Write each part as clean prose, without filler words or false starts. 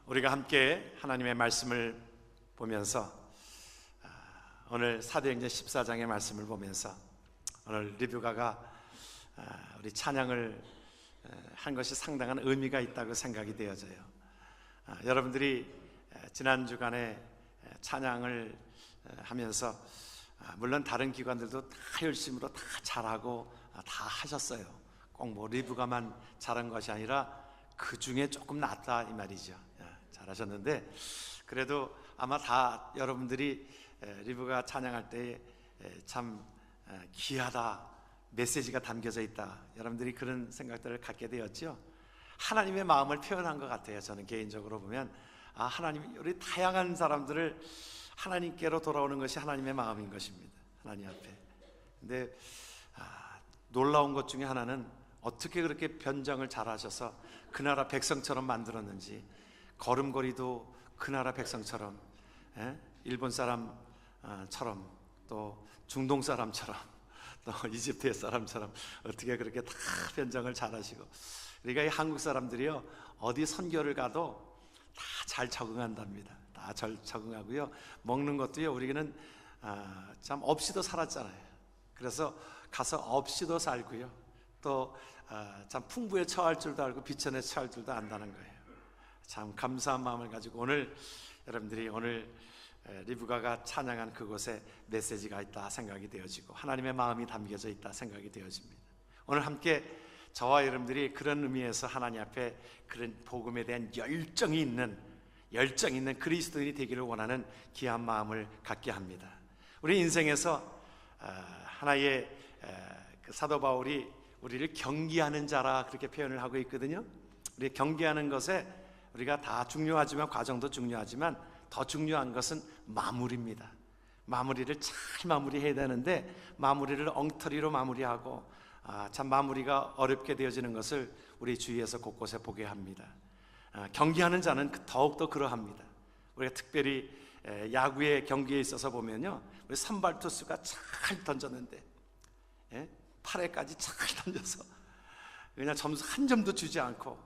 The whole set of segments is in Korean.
우리가 함께 하나님의 말씀을 보면서 오늘 사도행전 14장의 말씀을 보면서 오늘 리뷰가가 우리 찬양을 한 것이 상당한 의미가 있다고 생각이 되어져요. 여러분들이 지난 주간에 찬양을 하면서 물론 다른 기관들도 다 열심으로 다 잘하고 다 하셨어요. 꼭 뭐 리뷰가만 잘한 것이 아니라 그 중에 조금 낫다 이 말이죠. 잘하셨는데 그래도 아마 다 여러분들이 리뷰가 찬양할 때 참 귀하다, 메시지가 담겨져 있다, 여러분들이 그런 생각들을 갖게 되었죠. 하나님의 마음을 표현한 것 같아요. 저는 개인적으로 보면 하나님, 우리 다양한 사람들을 하나님께로 돌아오는 것이 하나님의 마음인 것입니다. 하나님 앞에. 근데 놀라운 것 중에 하나는 어떻게 그렇게 변장을 잘하셔서 그 나라 백성처럼 만들었는지, 걸음걸이도 그 나라 백성처럼, 일본 사람처럼, 또 중동 사람처럼, 또 이집트의 사람처럼 어떻게 그렇게 다 변장을 잘하시고, 우리가 이 한국 사람들이요 어디 선교를 가도 다 잘 적응한답니다. 다 잘 적응하고요, 먹는 것도요 우리는 참 없이도 살았잖아요. 그래서 가서 없이도 살고요, 또 참 풍부에 처할 줄도 알고 비천에 처할 줄도 안다는 거예요. 참 감사한 마음을 가지고 오늘 여러분들이 오늘 리브가가 찬양한 그곳에 메시지가 있다 생각이 되어지고 하나님의 마음이 담겨져 있다 생각이 되어집니다. 오늘 함께 저와 여러분들이 그런 의미에서 하나님 앞에 그런 복음에 대한 열정이 있는 그리스도인이 되기를 원하는 귀한 마음을 갖게 합니다. 우리 인생에서 하나의 그 사도 바울이 우리를 경기하는 자라 그렇게 표현을 하고 있거든요. 우리 경기하는 것에 우리가 다 중요하지만, 과정도 중요하지만 더 중요한 것은 마무리입니다. 마무리를 잘 마무리해야 되는데 마무리를 엉터리로 마무리하고 참 마무리가 어렵게 되어지는 것을 우리 주위에서 곳곳에 보게 합니다. 경기하는 자는 더욱더 그러합니다. 우리가 특별히 야구의 경기에 있어서 보면요, 우리 선발 투수가 잘 던졌는데 8회까지 잘 던져서 그냥 점수 한 점도 주지 않고,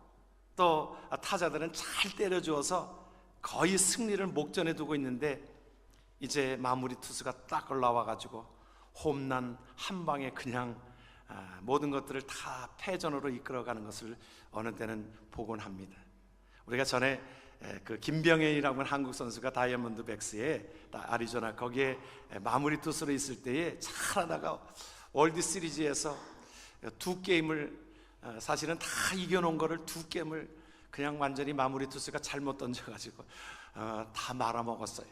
또 타자들은 잘 때려주어서 거의 승리를 목전에 두고 있는데 이제 마무리 투수가 딱 올라와가지고 홈런 한 방에 그냥 모든 것들을 다 패전으로 이끌어가는 것을 어느 때는 보곤 합니다. 우리가 전에 그 김병현이라고 하는 한국 선수가 다이아몬드백스에 아리조나 거기에 마무리 투수로 있을 때에 잘하다가 월드 시리즈에서 두 게임을 사실은 다 이겨놓은 거를 두 게임을 그냥 완전히 마무리 투수가 잘못 던져가지고 다 말아먹었어요.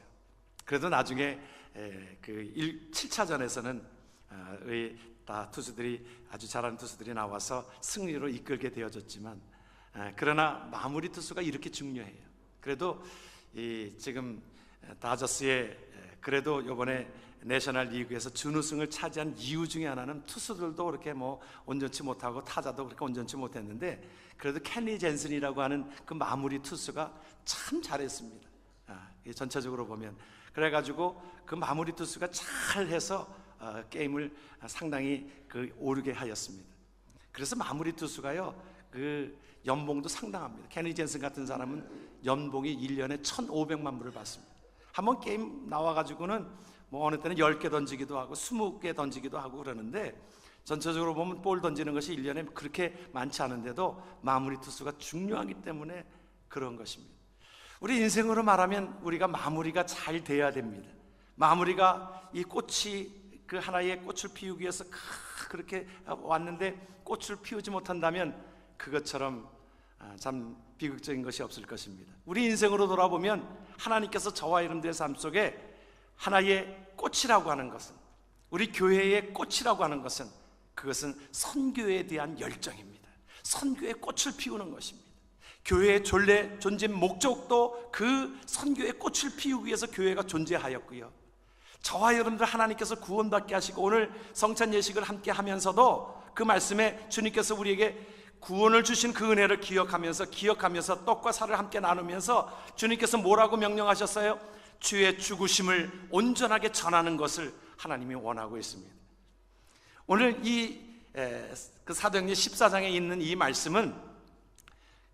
그래도 나중에 그 7차전에서는 다 투수들이, 아주 잘하는 투수들이 나와서 승리로 이끌게 되어졌지만, 그러나 마무리 투수가 이렇게 중요해요. 그래도 지금 다저스의 그래도 이번에 내셔널 리그에서 준우승을 차지한 이유 중에 하나는 투수들도 그렇게 뭐 온전치 못하고 타자도 그렇게 온전치 못했는데 그래도 켄리 젠슨이라고 하는 그 마무리 투수가 참 잘했습니다. 전체적으로 보면 그래가지고 그 마무리 투수가 잘해서 게임을 상당히 오르게 하였습니다. 그래서 마무리 투수가요 그 연봉도 상당합니다. 켄리 젠슨 같은 사람은 연봉이 1년에 1,500만 불을 받습니다. 한번 게임 나와가지고는 뭐 어느 때는 10개 던지기도 하고 20개 던지기도 하고 그러는데, 전체적으로 보면 볼 던지는 것이 1년에 그렇게 많지 않은데도 마무리 투수가 중요하기 때문에 그런 것입니다. 우리 인생으로 말하면 우리가 마무리가 잘 돼야 됩니다. 마무리가, 이 꽃이 그 하나의 꽃을 피우기 위해서 그렇게 왔는데 꽃을 피우지 못한다면 그것처럼 참 비극적인 것이 없을 것입니다. 우리 인생으로 돌아보면 하나님께서 저와 여러분들의 삶 속에 하나의 꽃이라고 하는 것은, 우리 교회의 꽃이라고 하는 것은, 그것은 선교에 대한 열정입니다. 선교의 꽃을 피우는 것입니다. 교회의 존재 목적도 그 선교의 꽃을 피우기 위해서 교회가 존재하였고요, 저와 여러분들 하나님께서 구원받게 하시고 오늘 성찬 예식을 함께 하면서도 그 말씀에 주님께서 우리에게 구원을 주신 그 은혜를 기억하면서 떡과 살을 함께 나누면서 주님께서 뭐라고 명령하셨어요? 주의 죽으심을 온전하게 전하는 것을 하나님이 원하고 있습니다. 오늘 그 사도행전 14장에 있는 이 말씀은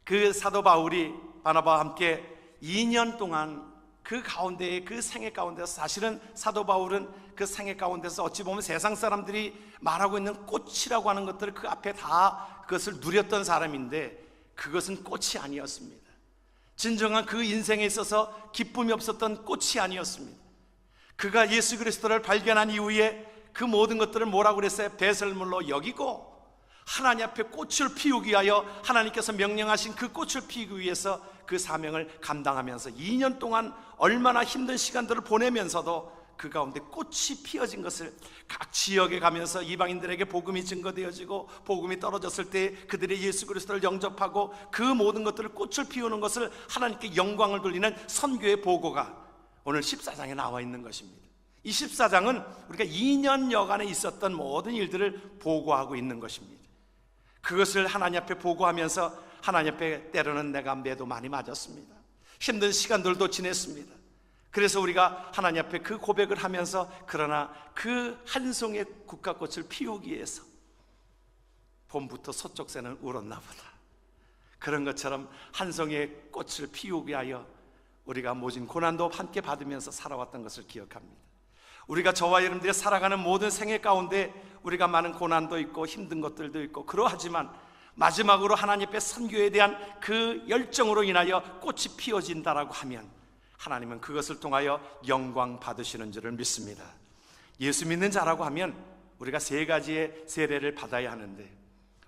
그 사도 바울이 바나바와 함께 2년 동안 그 가운데에, 그 생애 가운데서, 사실은 사도 바울은 그 생애 가운데서 어찌 보면 세상 사람들이 말하고 있는 꽃이라고 하는 것들을 그 앞에 다 그것을 누렸던 사람인데, 그것은 꽃이 아니었습니다. 진정한 그 인생에 있어서 기쁨이 없었던 꽃이 아니었습니다. 그가 예수 그리스도를 발견한 이후에 그 모든 것들을 뭐라고 그랬어요? 배설물로 여기고 하나님 앞에 꽃을 피우기 위하여 하나님께서 명령하신 그 꽃을 피우기 위해서 그 사명을 감당하면서 2년 동안 얼마나 힘든 시간들을 보내면서도 그 가운데 꽃이 피어진 것을 각 지역에 가면서 이방인들에게 복음이 증거되어지고, 복음이 떨어졌을 때 그들이 예수 그리스도를 영접하고 그 모든 것들을, 꽃을 피우는 것을 하나님께 영광을 돌리는 선교의 보고가 오늘 14장에 나와 있는 것입니다. 이 14장은 우리가 2년여간에 있었던 모든 일들을 보고하고 있는 것입니다. 그것을 하나님 앞에 보고하면서 하나님 앞에 때로는 내가 매도 많이 맞았습니다. 힘든 시간들도 지냈습니다. 그래서 우리가 하나님 앞에 그 고백을 하면서, 그러나 그 한 송이의 국화꽃을 피우기 위해서 봄부터 서쪽새는 울었나 보다, 그런 것처럼 한 송이의 꽃을 피우기 위하여 우리가 모진 고난도 함께 받으면서 살아왔던 것을 기억합니다. 우리가 저와 여러분들이 살아가는 모든 생애 가운데 우리가 많은 고난도 있고 힘든 것들도 있고 그러하지만, 마지막으로 하나님 앞에 선교에 대한 그 열정으로 인하여 꽃이 피어진다라고 하면 하나님은 그것을 통하여 영광 받으시는 줄을 믿습니다. 예수 믿는 자라고 하면 우리가 세 가지의 세례를 받아야 하는데,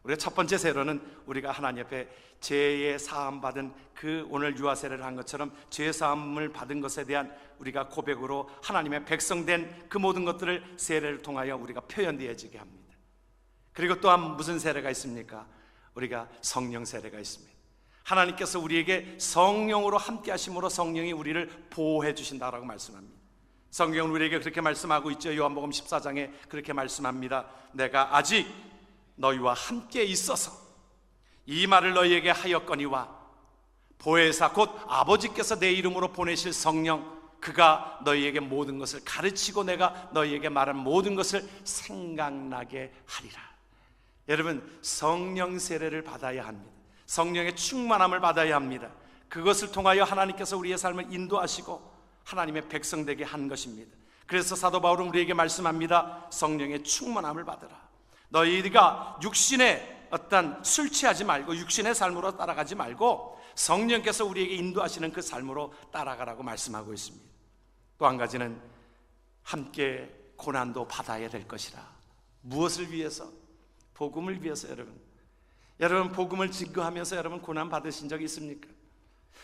우리가 첫 번째 세례는 우리가 하나님 앞에 죄의 사함 받은, 그 오늘 유아 세례를 한 것처럼 죄 사함을 받은 것에 대한 우리가 고백으로 하나님의 백성된 그 모든 것들을 세례를 통하여 우리가 표현되어지게 합니다. 그리고 또한 무슨 세례가 있습니까? 우리가 성령 세례가 있습니다. 하나님께서 우리에게 성령으로 함께 하심으로 성령이 우리를 보호해 주신다라고 말씀합니다. 성경은 우리에게 그렇게 말씀하고 있죠. 요한복음 14장에 그렇게 말씀합니다. 내가 아직 너희와 함께 있어서 이 말을 너희에게 하였거니와 보혜사 곧 아버지께서 내 이름으로 보내실 성령, 그가 너희에게 모든 것을 가르치고 내가 너희에게 말한 모든 것을 생각나게 하리라. 여러분, 성령 세례를 받아야 합니다. 성령의 충만함을 받아야 합니다. 그것을 통하여 하나님께서 우리의 삶을 인도하시고 하나님의 백성 되게 한 것입니다. 그래서 사도 바울은 우리에게 말씀합니다. 성령의 충만함을 받으라. 너희가 육신의 어떤 술 취하지 말고 육신의 삶으로 따라가지 말고 성령께서 우리에게 인도하시는 그 삶으로 따라가라고 말씀하고 있습니다. 또 한 가지는 함께 고난도 받아야 될 것이라. 무엇을 위해서? 복음을 위해서. 여러분 복음을 증거하면서 여러분 고난 받으신 적이 있습니까?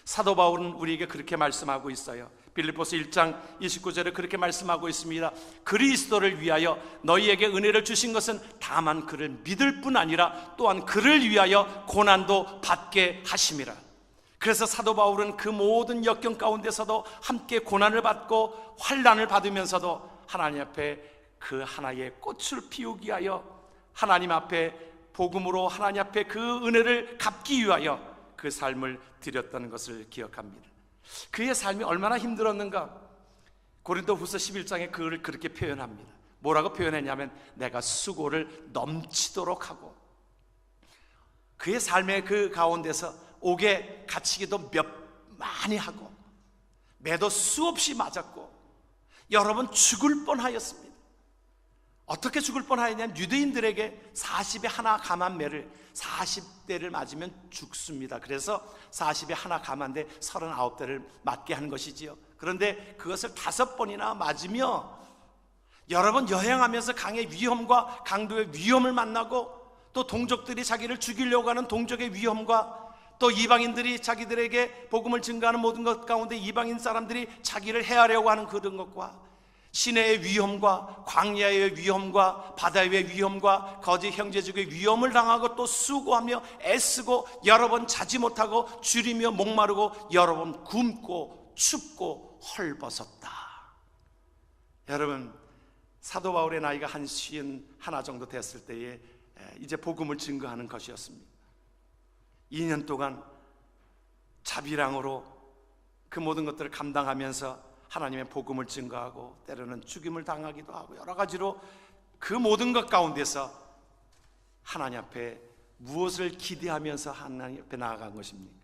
사도 바울은 우리에게 그렇게 말씀하고 있어요. 빌립보서 1장 29절에 그렇게 말씀하고 있습니다. 그리스도를 위하여 너희에게 은혜를 주신 것은 다만 그를 믿을 뿐 아니라 또한 그를 위하여 고난도 받게 하심이라. 그래서 사도 바울은 그 모든 역경 가운데서도 함께 고난을 받고 환난을 받으면서도 하나님 앞에 그 하나의 꽃을 피우기 위하여 하나님 앞에 복음으로 하나님 앞에 그 은혜를 갚기 위하여 그 삶을 드렸던 것을 기억합니다. 그의 삶이 얼마나 힘들었는가? 고린도후서 11장에 그를 그렇게 표현합니다. 뭐라고 표현했냐면 내가 수고를 넘치도록 하고, 그의 삶의 그 가운데서 옥에 갇히기도 많이 하고 매도 수없이 맞았고 여러 번 죽을 뻔하였습니다. 어떻게 죽을 뻔하였냐면 유대인들에게 40에 하나 감한 매를 40대를 맞으면 죽습니다. 그래서 40에 하나 감한데 39대를 맞게 한 것이지요. 그런데 그것을 5번이나 맞으며 여러 번 여행하면서 강의 위험과 강도의 위험을 만나고, 또 동족들이 자기를 죽이려고 하는 동족의 위험과, 또 이방인들이 자기들에게 복음을 증거하는 모든 것 가운데 이방인 사람들이 자기를 해하려고 하는 그런 것과, 시내의 위험과 광야의 위험과 바다의 위험과 거짓 형제족의 위험을 당하고 또 수고하며 애쓰고 여러 번 자지 못하고 줄이며 목마르고 여러 번 굶고 춥고 헐벗었다. 여러분, 사도 바울의 나이가 한 51 정도 됐을 때에 이제 복음을 증거하는 것이었습니다. 2년 동안 자비랑으로 그 모든 것들을 감당하면서 하나님의 복음을 증거하고 때로는 죽임을 당하기도 하고 여러 가지로 그 모든 것 가운데서 하나님 앞에 무엇을 기대하면서 하나님 앞에 나아간 것입니까?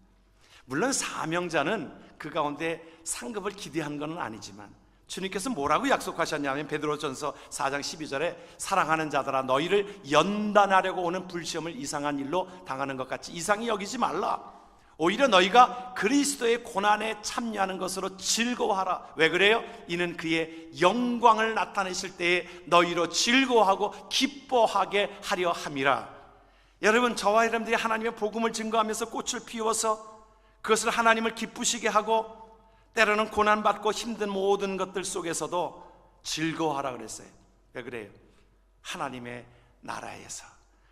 물론 사명자는 그 가운데 상급을 기대한 건 아니지만 주님께서 뭐라고 약속하셨냐면 베드로전서 4장 12절에 사랑하는 자들아 너희를 연단하려고 오는 불시험을 이상한 일로 당하는 것 같이 이상히 여기지 말라. 오히려 너희가 그리스도의 고난에 참여하는 것으로 즐거워하라. 왜 그래요? 이는 그의 영광을 나타내실 때에 너희로 즐거워하고 기뻐하게 하려 함이라. 여러분, 저와 여러분들이 하나님의 복음을 증거하면서 꽃을 피워서 그것을 하나님을 기쁘시게 하고 때로는 고난받고 힘든 모든 것들 속에서도 즐거워하라 그랬어요. 왜 그래요? 하나님의 나라에서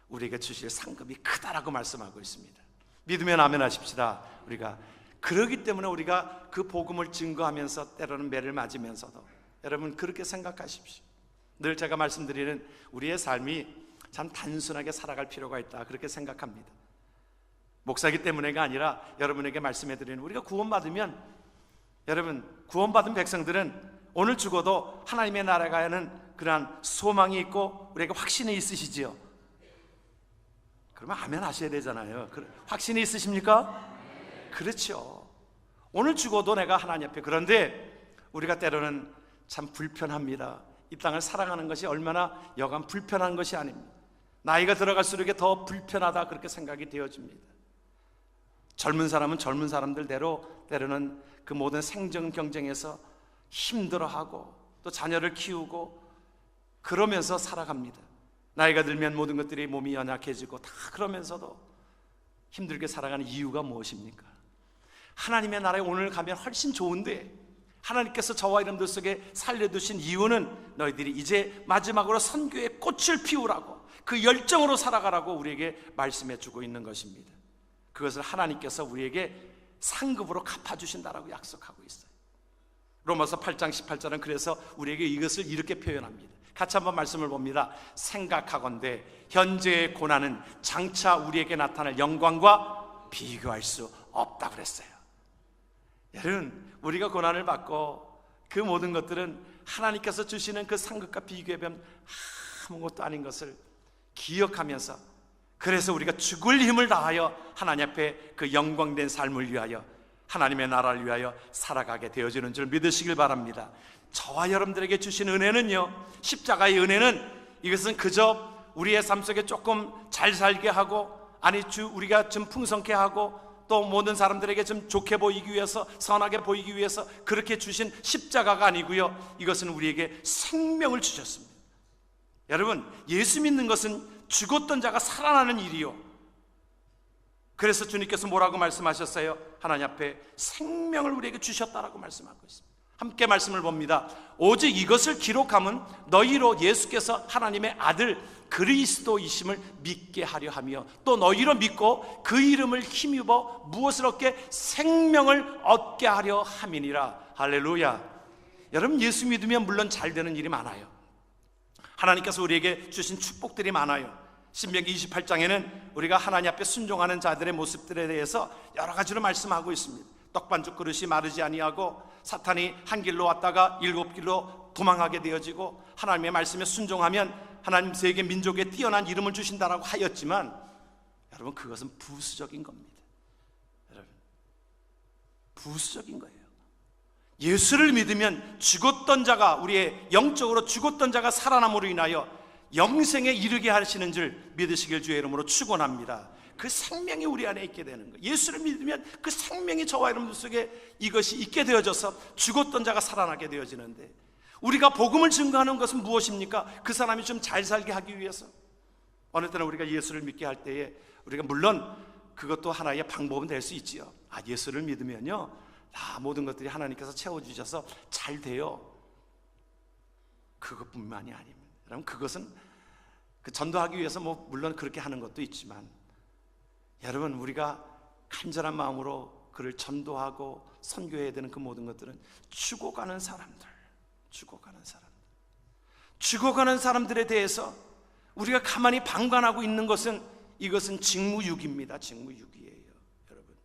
우리에게 주실 상급이 크다라고 말씀하고 있습니다. 믿으면 아멘 하십시다. 우리가 그러기 때문에 우리가 그 복음을 증거하면서 때로는 매를 맞으면서도 여러분 그렇게 생각하십시오. 늘 제가 말씀드리는 우리의 삶이 참 단순하게 살아갈 필요가 있다 그렇게 생각합니다. 목사기 때문에가 아니라 여러분에게 말씀해드리는 우리가 구원받으면 여러분 구원받은 백성들은 오늘 죽어도 하나님의 나라에 가는 그러한 소망이 있고 우리에게 확신이 있으시지요? 그러면 아멘 하셔야 되잖아요. 확신이 있으십니까? 그렇죠. 오늘 죽어도 내가 하나님 앞에, 그런데 우리가 때로는 참 불편합니다. 이 땅을 살아가는 것이 얼마나 여간 불편한 것이 아닙니다. 나이가 들어갈수록 더 불편하다 그렇게 생각이 되어집니다. 젊은 사람은 젊은 사람들대로 때로는 그 모든 생존 경쟁에서 힘들어하고 또 자녀를 키우고 그러면서 살아갑니다. 나이가 들면 모든 것들이 몸이 연약해지고 다 그러면서도 힘들게 살아가는 이유가 무엇입니까? 하나님의 나라에 오늘 가면 훨씬 좋은데 하나님께서 저와 여러분들 속에 살려두신 이유는 너희들이 이제 마지막으로 선교의 꽃을 피우라고 그 열정으로 살아가라고 우리에게 말씀해 주고 있는 것입니다. 그것을 하나님께서 우리에게 상급으로 갚아주신다라고 약속하고 있어요. 로마서 8장 18절은 그래서 우리에게 이것을 이렇게 표현합니다. 같이 한번 말씀을 봅니다. 생각하건대 현재의 고난은 장차 우리에게 나타날 영광과 비교할 수 없다 그랬어요. 여러분, 우리가 고난을 받고 그 모든 것들은 하나님께서 주시는 그 상급과 비교하면 아무것도 아닌 것을 기억하면서, 그래서 우리가 죽을 힘을 다하여 하나님 앞에 그 영광된 삶을 위하여 하나님의 나라를 위하여 살아가게 되어지는 줄 믿으시길 바랍니다. 저와 여러분들에게 주신 은혜는요, 십자가의 은혜는 이것은 그저 우리의 삶 속에 조금 잘 살게 하고 우리가 좀 풍성케 하고 또 모든 사람들에게 좀 좋게 보이기 위해서, 선하게 보이기 위해서 그렇게 주신 십자가가 아니고요, 이것은 우리에게 생명을 주셨습니다. 여러분, 예수 믿는 것은 죽었던 자가 살아나는 일이요, 그래서 주님께서 뭐라고 말씀하셨어요? 하나님 앞에 생명을 우리에게 주셨다라고 말씀하고 있습니다. 함께 말씀을 봅니다. 오직 이것을 기록함은 너희로 예수께서 하나님의 아들 그리스도이심을 믿게 하려 하며 또 너희로 믿고 그 이름을 힘입어 무엇을 얻게? 생명을 얻게 하려 함이니라. 할렐루야. 여러분, 예수 믿으면 물론 잘 되는 일이 많아요. 하나님께서 우리에게 주신 축복들이 많아요. 신명기 28장에는 우리가 하나님 앞에 순종하는 자들의 모습들에 대해서 여러 가지로 말씀하고 있습니다. 떡반죽 그릇이 마르지 아니하고 사탄이 한 길로 왔다가 7길로 도망하게 되어지고 하나님의 말씀에 순종하면 하나님 세계 민족에 뛰어난 이름을 주신다라고 하였지만, 여러분, 그것은 부수적인 겁니다. 여러분, 부수적인 거예요. 예수를 믿으면 죽었던 자가, 우리의 영적으로 죽었던 자가 살아남으로 인하여 영생에 이르게 하시는 줄 믿으시길 주의 이름으로 축원합니다. 그 생명이 우리 안에 있게 되는 거예요. 예수를 믿으면 그 생명이 저와 여러분들 속에 이것이 있게 되어져서 죽었던 자가 살아나게 되어지는데, 우리가 복음을 증거하는 것은 무엇입니까? 그 사람이 좀 잘 살게 하기 위해서. 어느 때는 우리가 예수를 믿게 할 때에 우리가 물론 그것도 하나의 방법은 될 수 있지요. 예수를 믿으면요, 모든 것들이 하나님께서 채워주셔서 잘 돼요. 그것뿐만이 아닙니다. 여러분, 그것은 전도하기 위해서 물론 그렇게 하는 것도 있지만, 여러분, 우리가 간절한 마음으로 그를 전도하고 선교해야 되는 그 모든 것들은 죽어가는 사람들에 대해서 우리가 가만히 방관하고 있는 것은 이것은 직무유기입니다. 직무유기예요, 여러분.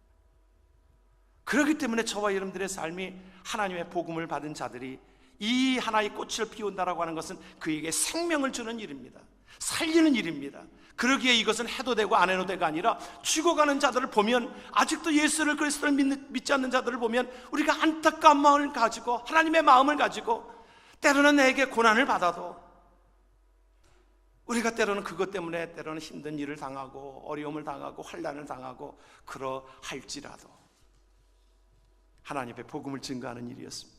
그렇기 때문에 저와 여러분들의 삶이 하나님의 복음을 받은 자들이 이 하나의 꽃을 피운다라고 하는 것은 그에게 생명을 주는 일입니다. 살리는 일입니다. 그러기에 이것은 해도 되고 안 해도 되가 아니라 죽어가는 자들을 보면, 아직도 예수를 그리스도를 믿지 않는 자들을 보면 우리가 안타까운 마음을 가지고, 하나님의 마음을 가지고, 때로는 내게 고난을 받아도 우리가 때로는 그것 때문에 때로는 힘든 일을 당하고 어려움을 당하고 환난을 당하고 그러할지라도 하나님 앞에 복음을 증거하는 일이었습니다.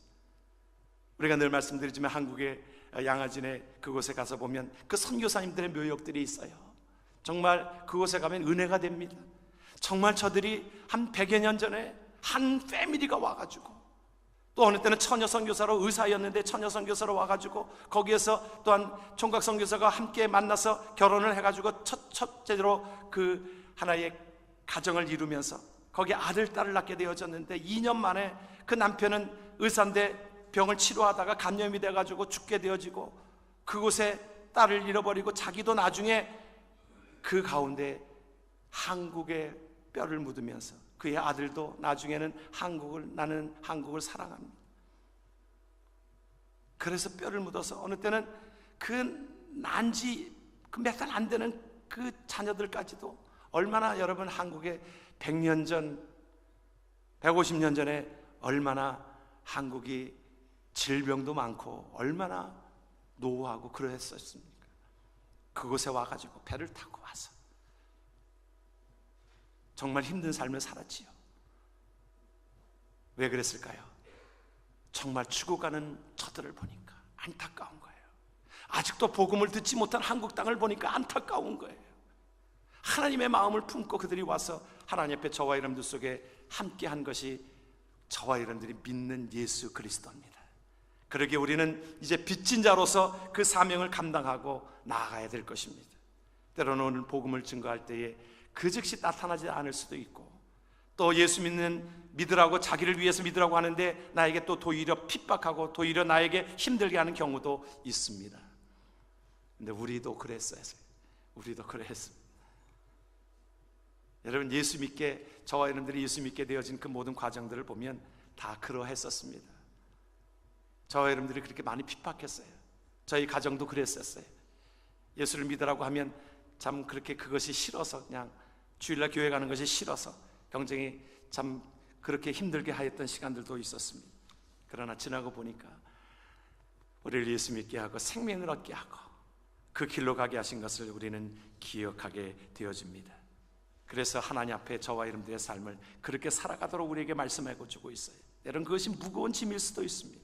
우리가 늘 말씀드리지만 한국의 양화진에 그곳에 가서 보면 그 선교사님들의 묘역들이 있어요. 정말 그곳에 가면 은혜가 됩니다. 정말 저들이 한 100여 년 전에 한 패밀리가 와가지고, 또 어느 때는 처녀 선교사로, 의사였는데 처녀 선교사로 와가지고 거기에서 또한 총각 선교사가 함께 만나서 결혼을 해가지고 첫째로 그 하나의 가정을 이루면서 거기에 아들, 딸을 낳게 되어졌는데 2년 만에 그 남편은 의사인데 병을 치료하다가 감염이 돼가지고 죽게 되어지고, 그곳에 딸을 잃어버리고 자기도 나중에 그 가운데 한국의 뼈를 묻으면서 그의 아들도 나중에는 나는 한국을 사랑합니다. 그래서 뼈를 묻어서 어느 때는 그 난지 몇 달 안 되는 그 자녀들까지도, 얼마나 여러분 한국에 100년 전 150년 전에 얼마나 한국이 질병도 많고 얼마나 노후하고 그랬었습니까? 그곳에 와가지고 배를 타고 와서 정말 힘든 삶을 살았지요. 왜 그랬을까요? 정말 죽어가는 저들을 보니까 안타까운 거예요. 아직도 복음을 듣지 못한 한국 땅을 보니까 안타까운 거예요. 하나님의 마음을 품고 그들이 와서 하나님 앞에 저와 여러분들 속에 함께한 것이 저와 여러분들이 믿는 예수 그리스도입니다. 그러기에 우리는 이제 빚진 자로서 그 사명을 감당하고 나아가야 될 것입니다. 때로는 오늘 복음을 증거할 때에 그 즉시 나타나지 않을 수도 있고, 또 예수 믿으라고 자기를 위해서 믿으라고 하는데 나에게 또 도리어 핍박하고 도리어 나에게 힘들게 하는 경우도 있습니다. 근데 우리도 그랬어요. 우리도 그랬습니다. 여러분, 예수 믿게, 저와 여러분들이 예수 믿게 되어진 그 모든 과정들을 보면 다 그러했었습니다. 저와 여러분들이 그렇게 많이 핍박했어요. 저희 가정도 그랬었어요. 예수를 믿으라고 하면 참 그렇게 그것이 싫어서, 그냥 주일날 교회 가는 것이 싫어서 굉장히 참 그렇게 힘들게 하였던 시간들도 있었습니다. 그러나 지나고 보니까 우리를 예수 믿게 하고 생명을 얻게 하고 그 길로 가게 하신 것을 우리는 기억하게 되어집니다. 그래서 하나님 앞에 저와 여러분들의 삶을 그렇게 살아가도록 우리에게 말씀하고 주고 있어요. 때론 그것이 무거운 짐일 수도 있습니다.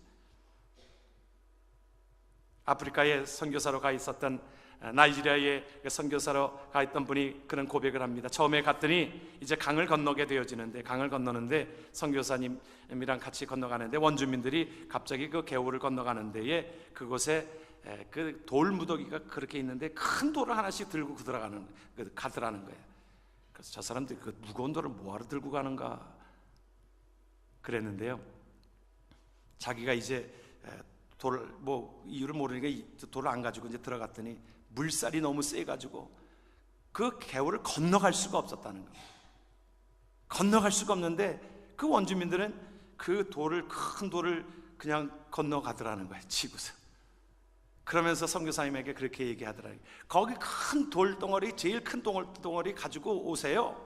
아프리카에 선교사로 가 있었던, 나이지리아에 선교사로 가 있던 분이 그런 고백을 합니다. 처음에 갔더니 이제 강을 건너게 되어지는데, 강을 건너는데 선교사님이랑 같이 건너가는데 원주민들이 갑자기 그 개울을 건너가는 데에 그곳에 그 돌 무더기가 그렇게 있는데 큰 돌을 하나씩 들고 가더라는 거예요. 그래서 저 사람들이 그 무거운 돌을 뭐하러 들고 가는가 그랬는데요, 자기가 이제 돌을 이유를 모르니까 돌을 안 가지고 이제 들어갔더니 물살이 너무 세가지고 그 개울을 건너갈 수가 없었다는 거예요. 건너갈 수가 없는데 그 원주민들은 그 큰 돌을 그냥 건너가더라는 거예요, 지구서. 그러면서 선교사님에게 그렇게 얘기하더라고요. 거기 큰 돌덩어리, 제일 큰 돌덩어리 가지고 오세요.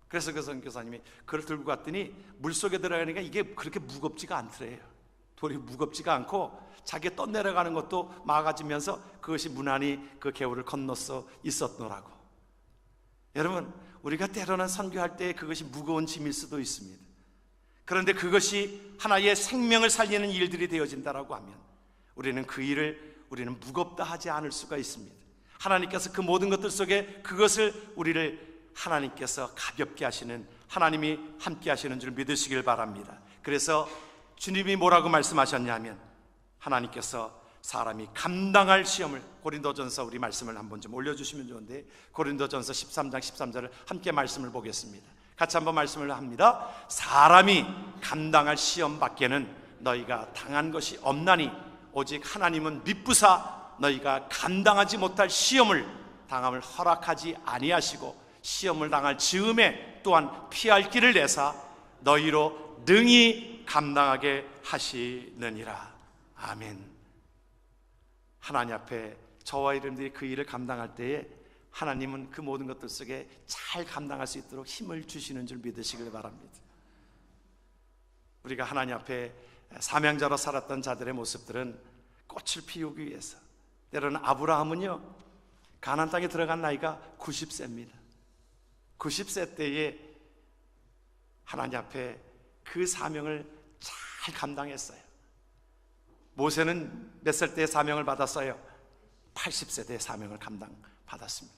그래서 그 선교사님이 그걸 들고 갔더니 물속에 들어가니까 이게 그렇게 무겁지가 않더래요. 돌이 무겁지가 않고 자기가 떠내려가는 것도 막아지면서 그것이 무난히 그 개울을 건너서 있었노라고. 여러분, 우리가 때로는 선교할 때 그것이 무거운 짐일 수도 있습니다. 그런데 그것이 하나의 생명을 살리는 일들이 되어진다라고 하면 우리는 그 일을 우리는 무겁다 하지 않을 수가 있습니다. 하나님께서 그 모든 것들 속에 그것을 우리를 하나님께서 가볍게 하시는, 하나님이 함께 하시는 줄 믿으시길 바랍니다. 그래서 주님이 뭐라고 말씀하셨냐면, 하나님께서 사람이 감당할 시험을, 고린도전서 우리 말씀을 한번 좀 올려주시면 좋은데, 고린도전서 13장 13절을 함께 말씀을 보겠습니다. 같이 한번 말씀을 합니다. 사람이 감당할 시험 밖에는 너희가 당한 것이 없나니 오직 하나님은 미쁘사 너희가 감당하지 못할 시험을 당함을 허락하지 아니하시고 시험을 당할 즈음에 또한 피할 길을 내사 너희로 능히 감당하게 하시느니라. 아멘. 하나님 앞에 저와 여러분들이 그 일을 감당할 때에 하나님은 그 모든 것들 속에 잘 감당할 수 있도록 힘을 주시는 줄 믿으시길 바랍니다. 우리가 하나님 앞에 사명자로 살았던 자들의 모습들은 꽃을 피우기 위해서, 때로는 아브라함은요 가나안 땅에 들어간 나이가 90세입니다 90세 때에 하나님 앞에 그 사명을 잘 감당했어요. 모세는 몇 살 때 사명을 받았어요? 80세 때 사명을 감당받았습니다.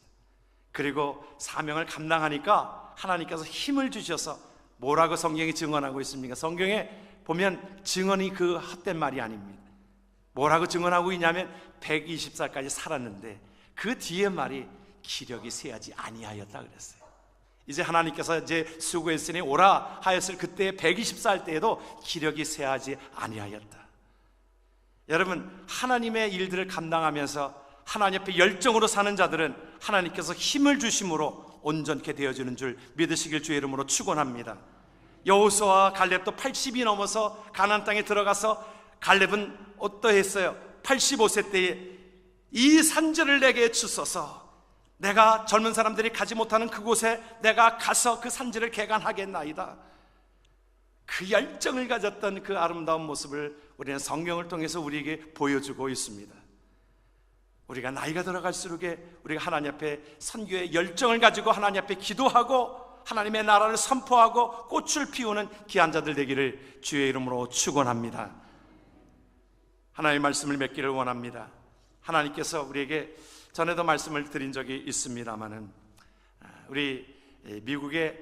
그리고 사명을 감당하니까 하나님께서 힘을 주셔서, 뭐라고 성경이 증언하고 있습니까? 성경에 보면 증언이 그 헛된 말이 아닙니다. 뭐라고 증언하고 있냐면 120살까지 살았는데 그 뒤에 말이 기력이 쇠하지 아니하였다 그랬어요. 이제 하나님께서 이제 수고했으니 오라 하였을 그때 120살 때에도 기력이 쇠하지 아니하였다. 여러분, 하나님의 일들을 감당하면서 하나님 앞에 열정으로 사는 자들은 하나님께서 힘을 주심으로 온전케 되어지는 줄 믿으시길 주의 이름으로 축원합니다. 여호수아와 갈렙도 80이 넘어서 가나안 땅에 들어가서 갈렙은 어떠했어요? 85세 때에 이 산지를 내게 주소서, 내가 젊은 사람들이 가지 못하는 그곳에 내가 가서 그 산지를 개간하겠나이다. 그 열정을 가졌던 그 아름다운 모습을 우리는 성경을 통해서 우리에게 보여주고 있습니다. 우리가 나이가 들어갈수록 우리가 하나님 앞에 선교의 열정을 가지고 하나님 앞에 기도하고 하나님의 나라를 선포하고 꽃을 피우는 귀한 자들 되기를 주의 이름으로 축원합니다. 하나님의 말씀을 맺기를 원합니다. 하나님께서 우리에게 전에도 말씀을 드린 적이 있습니다마는 우리 미국의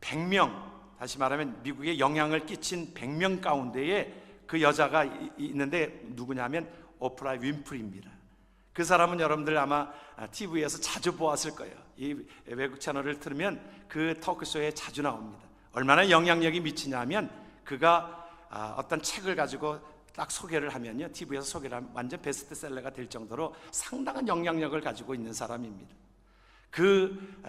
100명, 다시 말하면 미국에 영향을 끼친 100명 가운데에 그 여자가 있는데 누구냐면 오프라 윈프리입니다. 그 사람은 여러분들 아마 TV에서 자주 보았을 거예요. 이 외국 채널을 틀으면 그 토크쇼에 자주 나옵니다. 얼마나 영향력이 미치냐면 그가 어떤 책을 가지고 딱 소개를 하면요, TV에서 소개를 하면 완전 베스트셀러가 될 정도로 상당한 영향력을 가지고 있는 사람입니다. 그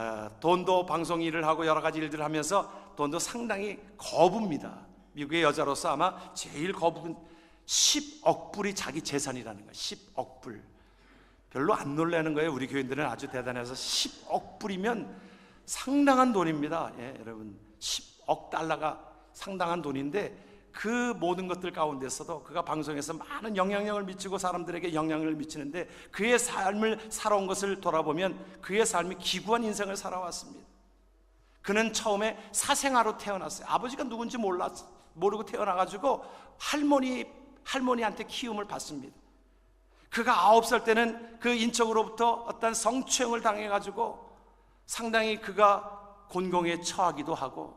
돈도 방송 일을 하고 여러 가지 일들을 하면서 돈도 상당히 거부입니다. 미국의 여자로서 아마 제일 거부는 10억 불이 자기 재산이라는 거예요. 10억 불. 별로 안 놀라는 거예요. 우리 교인들은 아주 대단해서 10억 불이면 상당한 돈입니다. 예, 여러분 10억 달러가 상당한 돈인데 그 모든 것들 가운데서도 그가 방송에서 많은 영향력을 미치고 사람들에게 영향력을 미치는데 그의 삶을 살아온 것을 돌아보면 그의 삶이 기구한 인생을 살아왔습니다. 그는 처음에 사생아로 태어났어요. 아버지가 누군지 모르고 태어나가지고 할머니한테 키움을 받습니다. 그가 9살 때는 그 인척으로부터 어떤 성추행을 당해가지고 상당히 그가 곤공에 처하기도 하고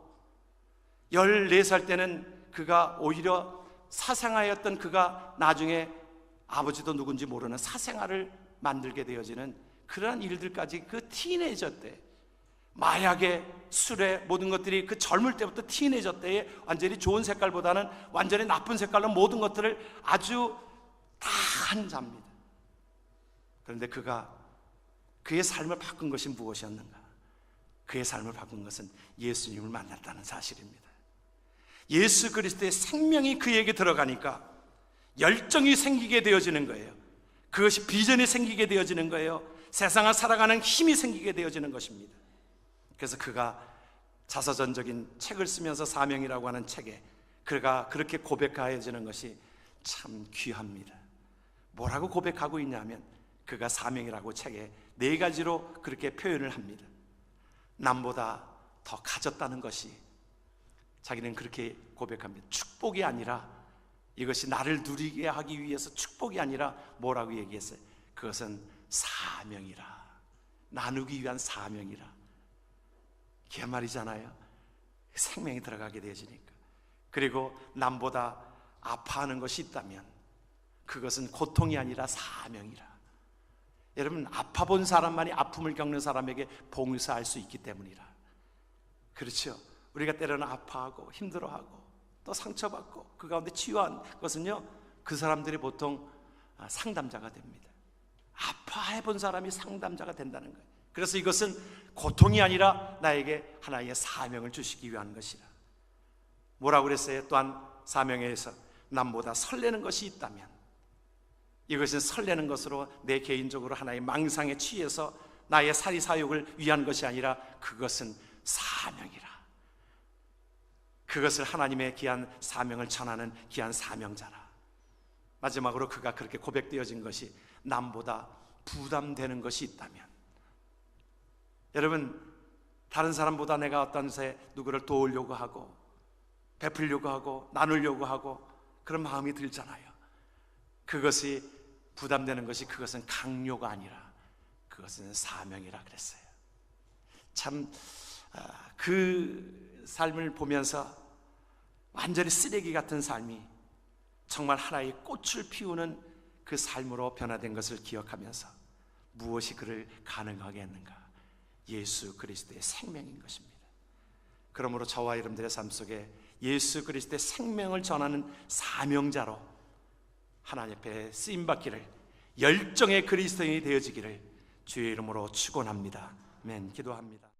14살 때는 그가 오히려 사생아였던 그가 나중에 아버지도 누군지 모르는 사생아를 만들게 되어지는 그러한 일들까지 그 티네이저 때 마약에 술에 모든 것들이 그 젊을 때부터 티네이저 때에 완전히 좋은 색깔보다는 완전히 나쁜 색깔로 모든 것들을 아주 다 한 자입니다. 그런데 그의 삶을 바꾼 것이 무엇이었는가? 그의 삶을 바꾼 것은 예수님을 만났다는 사실입니다. 예수 그리스도의 생명이 그에게 들어가니까 열정이 생기게 되어지는 거예요. 그것이 비전이 생기게 되어지는 거예요. 세상을 살아가는 힘이 생기게 되어지는 것입니다. 그래서 그가 자서전적인 책을 쓰면서 사명이라고 하는 책에 그가 그렇게 고백하여지는 것이 참 귀합니다. 뭐라고 고백하고 있냐면 그가 사명이라고 책에 4가지로 그렇게 표현을 합니다. 남보다 더 가졌다는 것이, 자기는 그렇게 고백합니다. 축복이 아니라, 이것이 나를 누리게 하기 위해서 축복이 아니라 뭐라고 얘기했어요? 그것은 사명이라, 나누기 위한 사명이라. 그 말이잖아요. 생명이 들어가게 되어지니까. 그리고 남보다 아파하는 것이 있다면 그것은 고통이 아니라 사명이라. 여러분, 아파본 사람만이 아픔을 겪는 사람에게 봉사할 수 있기 때문이라. 그렇죠. 우리가 때로는 아파하고 힘들어하고 또 상처받고 그 가운데 치유한 것은요, 그 사람들이 보통 상담자가 됩니다. 아파해본 사람이 상담자가 된다는 거예요. 그래서 이것은 고통이 아니라 나에게 하나의 사명을 주시기 위한 것이라. 뭐라고 그랬어요? 또한 사명에서 남보다 설레는 것이 있다면 이것은 설레는 것으로 내 개인적으로 하나의 망상에 취해서 나의 사리사욕을 위한 것이 아니라 그것은 사명이라. 그것을 하나님의 귀한 사명을 전하는 귀한 사명자라. 마지막으로 그가 그렇게 고백되어진 것이 남보다 부담되는 것이 있다면, 여러분, 다른 사람보다 내가 어떤 새 누구를 도우려고 하고 베풀려고 하고 나누려고 하고 그런 마음이 들잖아요. 그것이 부담되는 것이, 그것은 강요가 아니라 그것은 사명이라 그랬어요. 참 그 삶을 보면서 완전히 쓰레기 같은 삶이 정말 하나의 꽃을 피우는 그 삶으로 변화된 것을 기억하면서 무엇이 그를 가능하게 했는가? 예수 그리스도의 생명인 것입니다. 그러므로 저와 여러분들의 삶 속에 예수 그리스도의 생명을 전하는 사명자로 하나님 앞에 쓰임받기를, 열정의 그리스도인이 되어지기를 주의 이름으로 축원합니다. 아멘. 기도합니다.